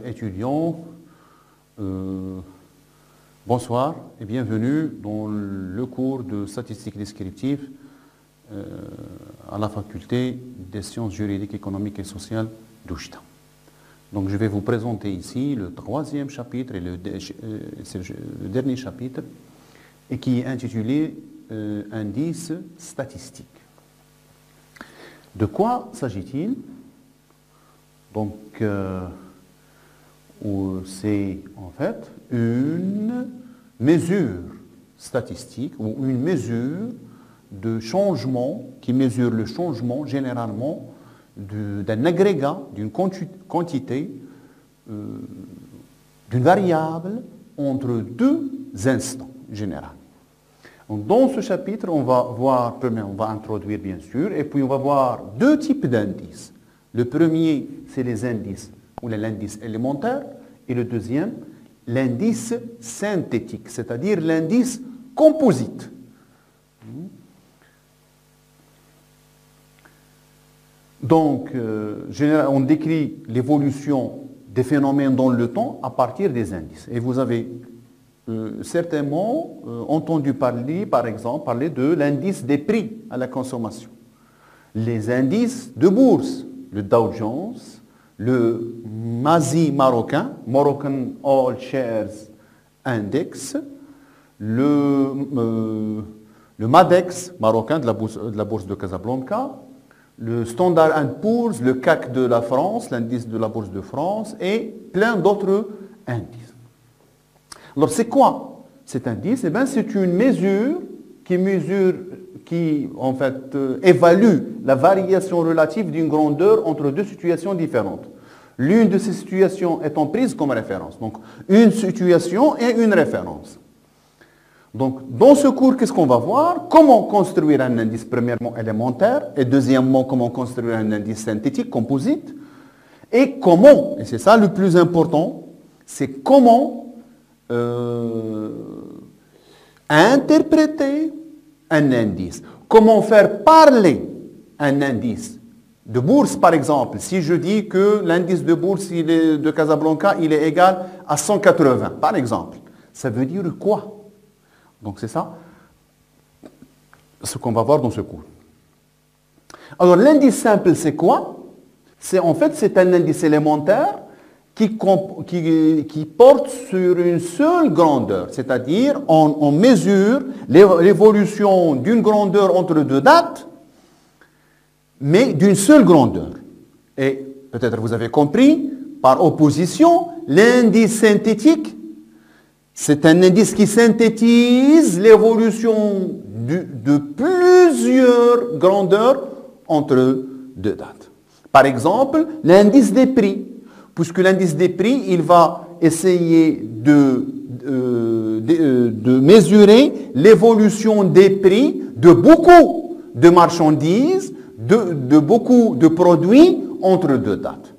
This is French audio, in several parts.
Étudiants, bonsoir et bienvenue dans le cours de statistique descriptive à la faculté des sciences juridiques, économiques et sociales d'Oujda. Donc je vais vous présenter ici le troisième chapitre, et c'est le dernier chapitre, et qui est intitulé Indice statistique. De quoi s'agit-il? Donc, c'est en fait une mesure statistique ou une mesure de changement qui mesure le changement généralement d'un agrégat, d'une quantité, d'une variable entre deux instants généraux. Donc, dans ce chapitre, on va voir, on va introduire bien sûr, et puis on va voir deux types d'indices. Le premier, c'est les indices ou l'indice élémentaire, et le deuxième, l'indice synthétique, c'est-à-dire l'indice composite. Donc, on décrit l'évolution des phénomènes dans le temps à partir des indices. Et vous avez certainement entendu parler, par exemple, de l'indice des prix à la consommation. Les indices de bourse, le Dow Jones, le MASI marocain, Moroccan All Shares Index, le MADEX marocain de la bourse de Casablanca, le Standard & Poor's, le CAC de la France, l'indice de la bourse de France et plein d'autres indices. Alors c'est quoi cet indice? Eh bien, c'est une mesure qui en fait évalue la variation relative d'une grandeur entre deux situations différentes. L'une de ces situations étant prise comme référence. Donc, une situation et une référence. Donc, dans ce cours, qu'est-ce qu'on va voir? Comment construire un indice, premièrement, élémentaire, et deuxièmement, comment construire un indice synthétique, composite, et comment, et c'est ça le plus important, c'est comment interpréter un indice. Comment faire parler un indice de bourse, par exemple. Si je dis que l'indice de bourse de Casablanca, il est égal à 180, par exemple, ça veut dire quoi? Donc c'est ça ce qu'on va voir dans ce cours. Alors l'indice simple, c'est quoi? C'est un indice élémentaire qui porte sur une seule grandeur, c'est-à-dire on mesure l'évolution d'une grandeur entre deux dates, mais d'une seule grandeur. Et peut-être vous avez compris, par opposition, l'indice synthétique, c'est un indice qui synthétise l'évolution de plusieurs grandeurs entre deux dates. Par exemple, l'indice des prix. Puisque l'indice des prix, il va essayer de mesurer l'évolution des prix de beaucoup de marchandises, de beaucoup de produits entre deux dates.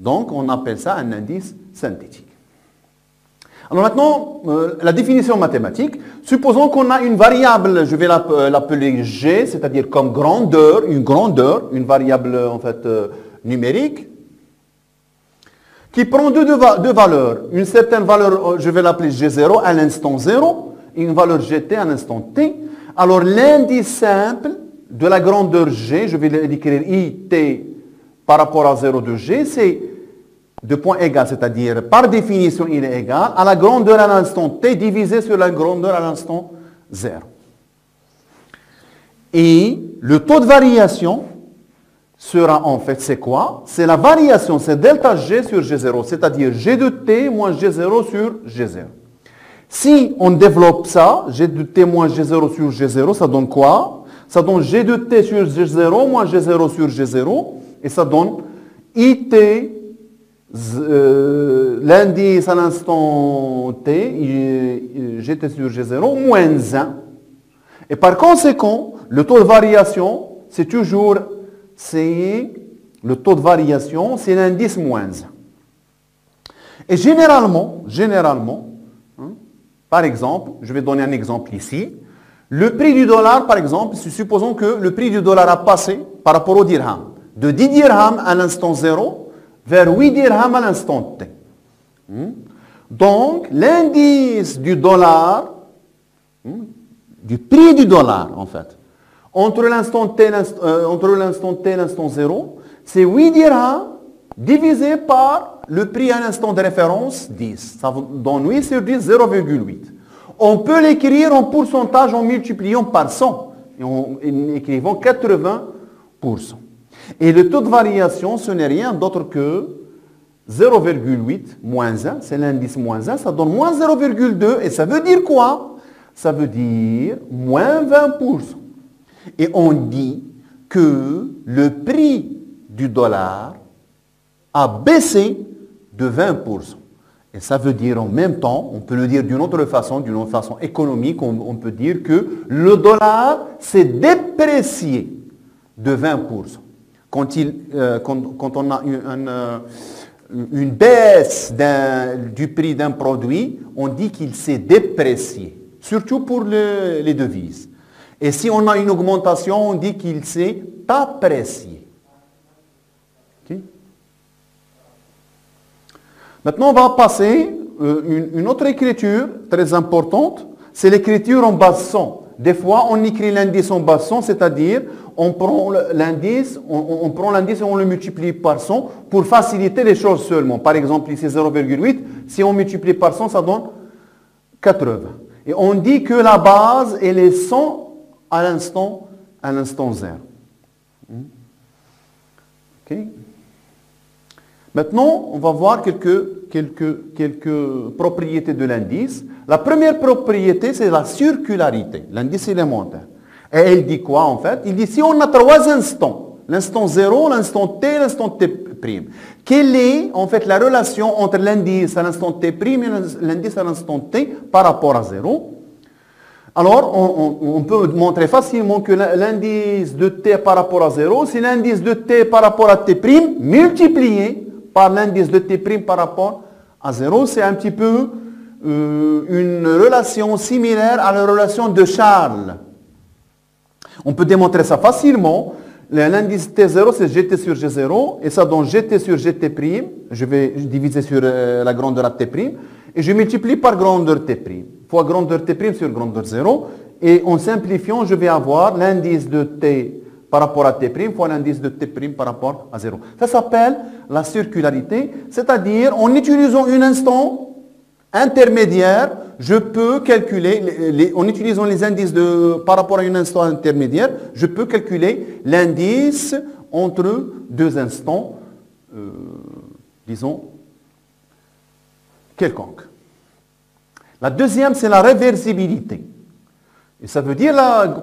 Donc, on appelle ça un indice synthétique. Alors maintenant, la définition mathématique. Supposons qu'on a une variable, je vais l'appeler G, c'est-à-dire comme grandeur, une variable en fait numérique, qui prend deux valeurs. Une certaine valeur, je vais l'appeler G0 à l'instant 0, et une valeur GT à l'instant T. Alors l'indice simple de la grandeur G, je vais l'écrire IT par rapport à 0 de G, c'est de point égal, c'est-à-dire par définition il est égal à la grandeur à l'instant T divisé sur la grandeur à l'instant 0. Et le taux de variation sera en fait, c'est quoi? C'est la variation, c'est delta G sur G0, c'est-à-dire G de T moins G0 sur G0. Si on développe ça, G de T moins G0 sur G0, ça donne quoi? Ça donne G de T sur G0 moins G0 sur G0, et ça donne IT, l'indice à l'instant T, GT sur G0, moins 1. Et par conséquent, le taux de variation, c'est toujours... le taux de variation, c'est l'indice moins 1. Et généralement, par exemple, je vais donner un exemple ici, le prix du dollar, par exemple, supposons que le prix du dollar a passé par rapport au dirham, de 10 dirhams à l'instant 0 vers 8 dirhams à l'instant T. Donc, l'indice du dollar, du prix du dollar en fait, entre l'instant T et l'instant 0, c'est 8 dirhams divisé par le prix à l'instant de référence 10. Ça donne 8 sur 10, 0,8. On peut l'écrire en pourcentage en multipliant par 100 et en écrivant 80%. Et le taux de variation, ce n'est rien d'autre que 0,8 moins 1, c'est l'indice moins 1, ça donne moins 0,2 et ça veut dire quoi? Ça veut dire moins 20%. Et on dit que le prix du dollar a baissé de 20%. Et ça veut dire en même temps, on peut le dire d'une autre façon économique, on peut dire que le dollar s'est déprécié de 20%. Quand on a une baisse du prix d'un produit, on dit qu'il s'est déprécié, surtout pour les devises. Et si on a une augmentation, on dit qu'il s'est apprécié. Okay? Maintenant, on va passer une autre écriture très importante, c'est l'écriture en base 100. Des fois, on écrit l'indice en base 100, c'est-à-dire on prend l'indice et on le multiplie par 100 pour faciliter les choses seulement. Par exemple, ici 0,8, si on multiplie par 100, ça donne 80. Et on dit que la base, elle est 100 à l'instant 0. Okay. Maintenant, on va voir quelques propriétés de l'indice. La première propriété, c'est la circularité, l'indice élémentaire. Et elle dit quoi en fait? Il dit si on a 3 instants, l'instant 0, l'instant t, l'instant t', quelle est en fait la relation entre l'indice à l'instant t' et l'indice à l'instant t par rapport à 0? Alors, on peut montrer facilement que l'indice de t par rapport à 0, c'est l'indice de t par rapport à t' multiplié par l'indice de t' par rapport à 0. C'est un petit peu une relation similaire à la relation de Charles. On peut démontrer ça facilement. L'indice T0, c'est GT sur G0, et ça donne GT sur GT'. Je vais diviser sur la grandeur à T', et je multiplie par grandeur T', fois grandeur T' sur grandeur 0, et en simplifiant, je vais avoir l'indice de T par rapport à T', fois l'indice de T' par rapport à 0. Ça s'appelle la circularité, c'est-à-dire en utilisant un instant intermédiaire, je peux calculer, en utilisant les indices par rapport à un instant intermédiaire, je peux calculer l'indice entre deux instants, disons, quelconques. La deuxième, c'est la réversibilité. Et ça veut dire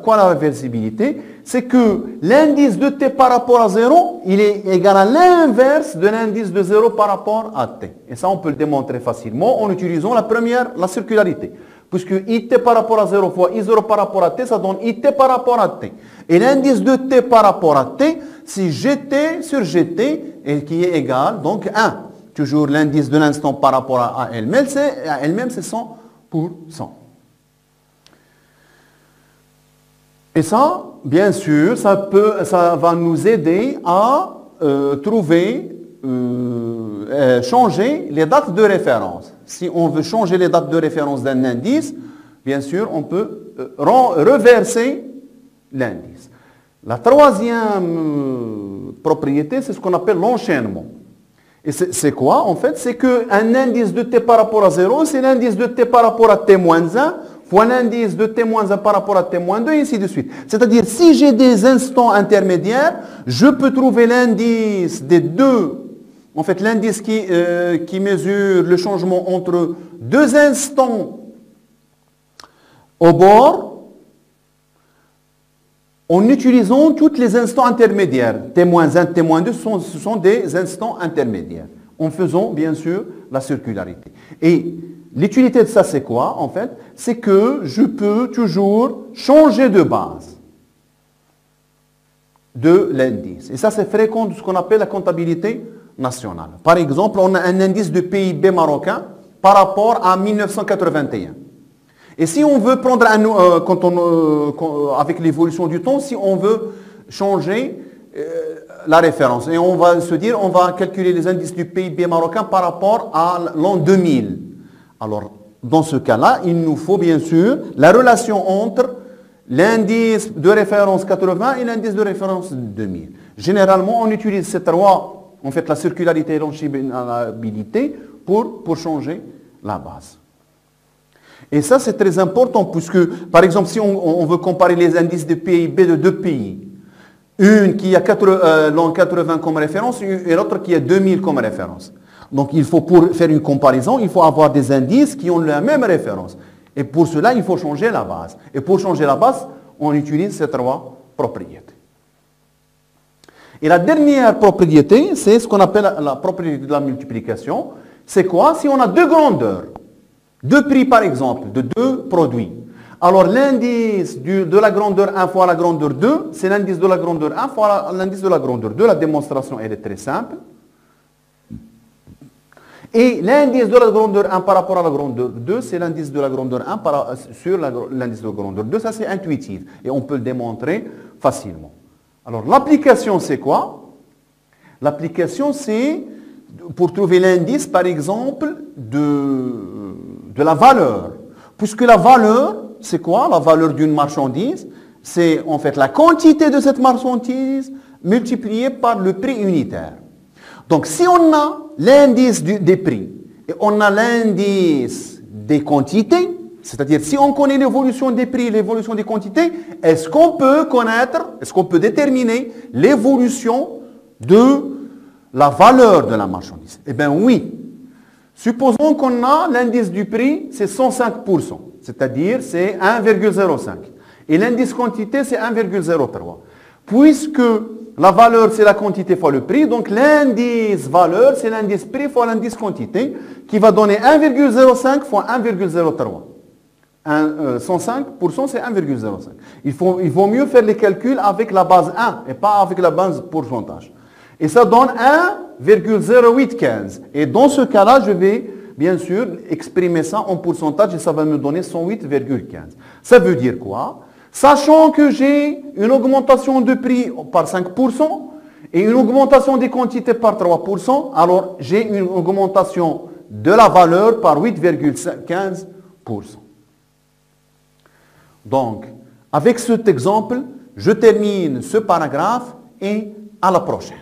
quoi la réversibilité? C'est que l'indice de t par rapport à 0, il est égal à l'inverse de l'indice de 0 par rapport à t. Et ça, on peut le démontrer facilement en utilisant la circularité. Puisque it par rapport à 0 fois i0 par rapport à t, ça donne it par rapport à t. Et l'indice de t par rapport à t, c'est gt sur gt, et qui est égal, donc 1. Toujours l'indice de l'instant par rapport à elle-même, c'est 100%. Et ça, bien sûr, ça va nous aider à changer les dates de référence. Si on veut changer les dates de référence d'un indice, bien sûr, on peut reverser l'indice. La troisième propriété, c'est ce qu'on appelle l'enchaînement. Et c'est quoi, en fait? C'est qu'un indice de t par rapport à 0, c'est l'indice de t par rapport à t-1, fois l'indice de t-1 par rapport à t-2, et ainsi de suite. C'est-à-dire, si j'ai des instants intermédiaires, je peux trouver l'indice des deux, en fait, l'indice qui mesure le changement entre deux instants au bord, en utilisant tous les instants intermédiaires. T-1, T-2, ce sont des instants intermédiaires, en faisant, bien sûr, la circularité. Et l'utilité de ça, c'est quoi, en fait? C'est que je peux toujours changer de base de l'indice. Et ça, c'est fréquent de ce qu'on appelle la comptabilité nationale. Par exemple, on a un indice de PIB marocain par rapport à 1981. Et si on veut prendre avec l'évolution du temps, si on veut changer la référence. Et on va se dire, on va calculer les indices du PIB marocain par rapport à l'an 2000. Alors, dans ce cas-là, il nous faut bien sûr la relation entre l'indice de référence 80 et l'indice de référence 2000. Généralement, on utilise ces trois, en fait, la circularité et l'enchaînabilité pour changer la base. Et ça, c'est très important puisque, par exemple, si on veut comparer les indices de PIB de deux pays, une qui a l'an 80 comme référence et l'autre qui a 2000 comme référence. Donc, il faut, pour faire une comparaison, il faut avoir des indices qui ont la même référence. Et pour cela, il faut changer la base. Et pour changer la base, on utilise ces trois propriétés. Et la dernière propriété, c'est ce qu'on appelle la propriété de la multiplication. C'est quoi? Si on a deux grandeurs, deux prix par exemple, de deux produits. Alors l'indice de la grandeur 1 fois la grandeur 2, c'est l'indice de la grandeur 1 fois l'indice de la grandeur 2. La démonstration, elle est très simple. Et l'indice de la grandeur 1 par rapport à la grandeur 2, c'est l'indice de la grandeur 1 sur l'indice de la grandeur 2. Ça, c'est intuitif. Et on peut le démontrer facilement. Alors, l'application, c'est quoi? L'application, c'est pour trouver l'indice, par exemple, de la valeur. Puisque la valeur, c'est quoi? La valeur d'une marchandise, c'est en fait la quantité de cette marchandise multipliée par le prix unitaire. Donc, si on a l'indice des prix et on a l'indice des quantités, c'est-à-dire si on connaît l'évolution des prix et l'évolution des quantités, est-ce qu'on peut connaître, est-ce qu'on peut déterminer l'évolution de la valeur de la marchandise? Eh bien oui. Supposons qu'on a l'indice du prix, c'est 105%, c'est-à-dire c'est 1,05. Et l'indice quantité, c'est 1,03. Puisque la valeur, c'est la quantité fois le prix. Donc, l'indice valeur, c'est l'indice prix fois l'indice quantité, qui va donner 1,05 fois 1,03. 105%, c'est 1,05. Il vaut mieux faire les calculs avec la base 1 et pas avec la base pourcentage. Et ça donne 1,0815. Et dans ce cas-là, je vais, bien sûr, exprimer ça en pourcentage et ça va me donner 108,15. Ça veut dire quoi? Sachant que j'ai une augmentation de prix par 5% et une augmentation des quantités par 3%, alors j'ai une augmentation de la valeur par 8,15%. Donc, avec cet exemple, je termine ce paragraphe et à la prochaine.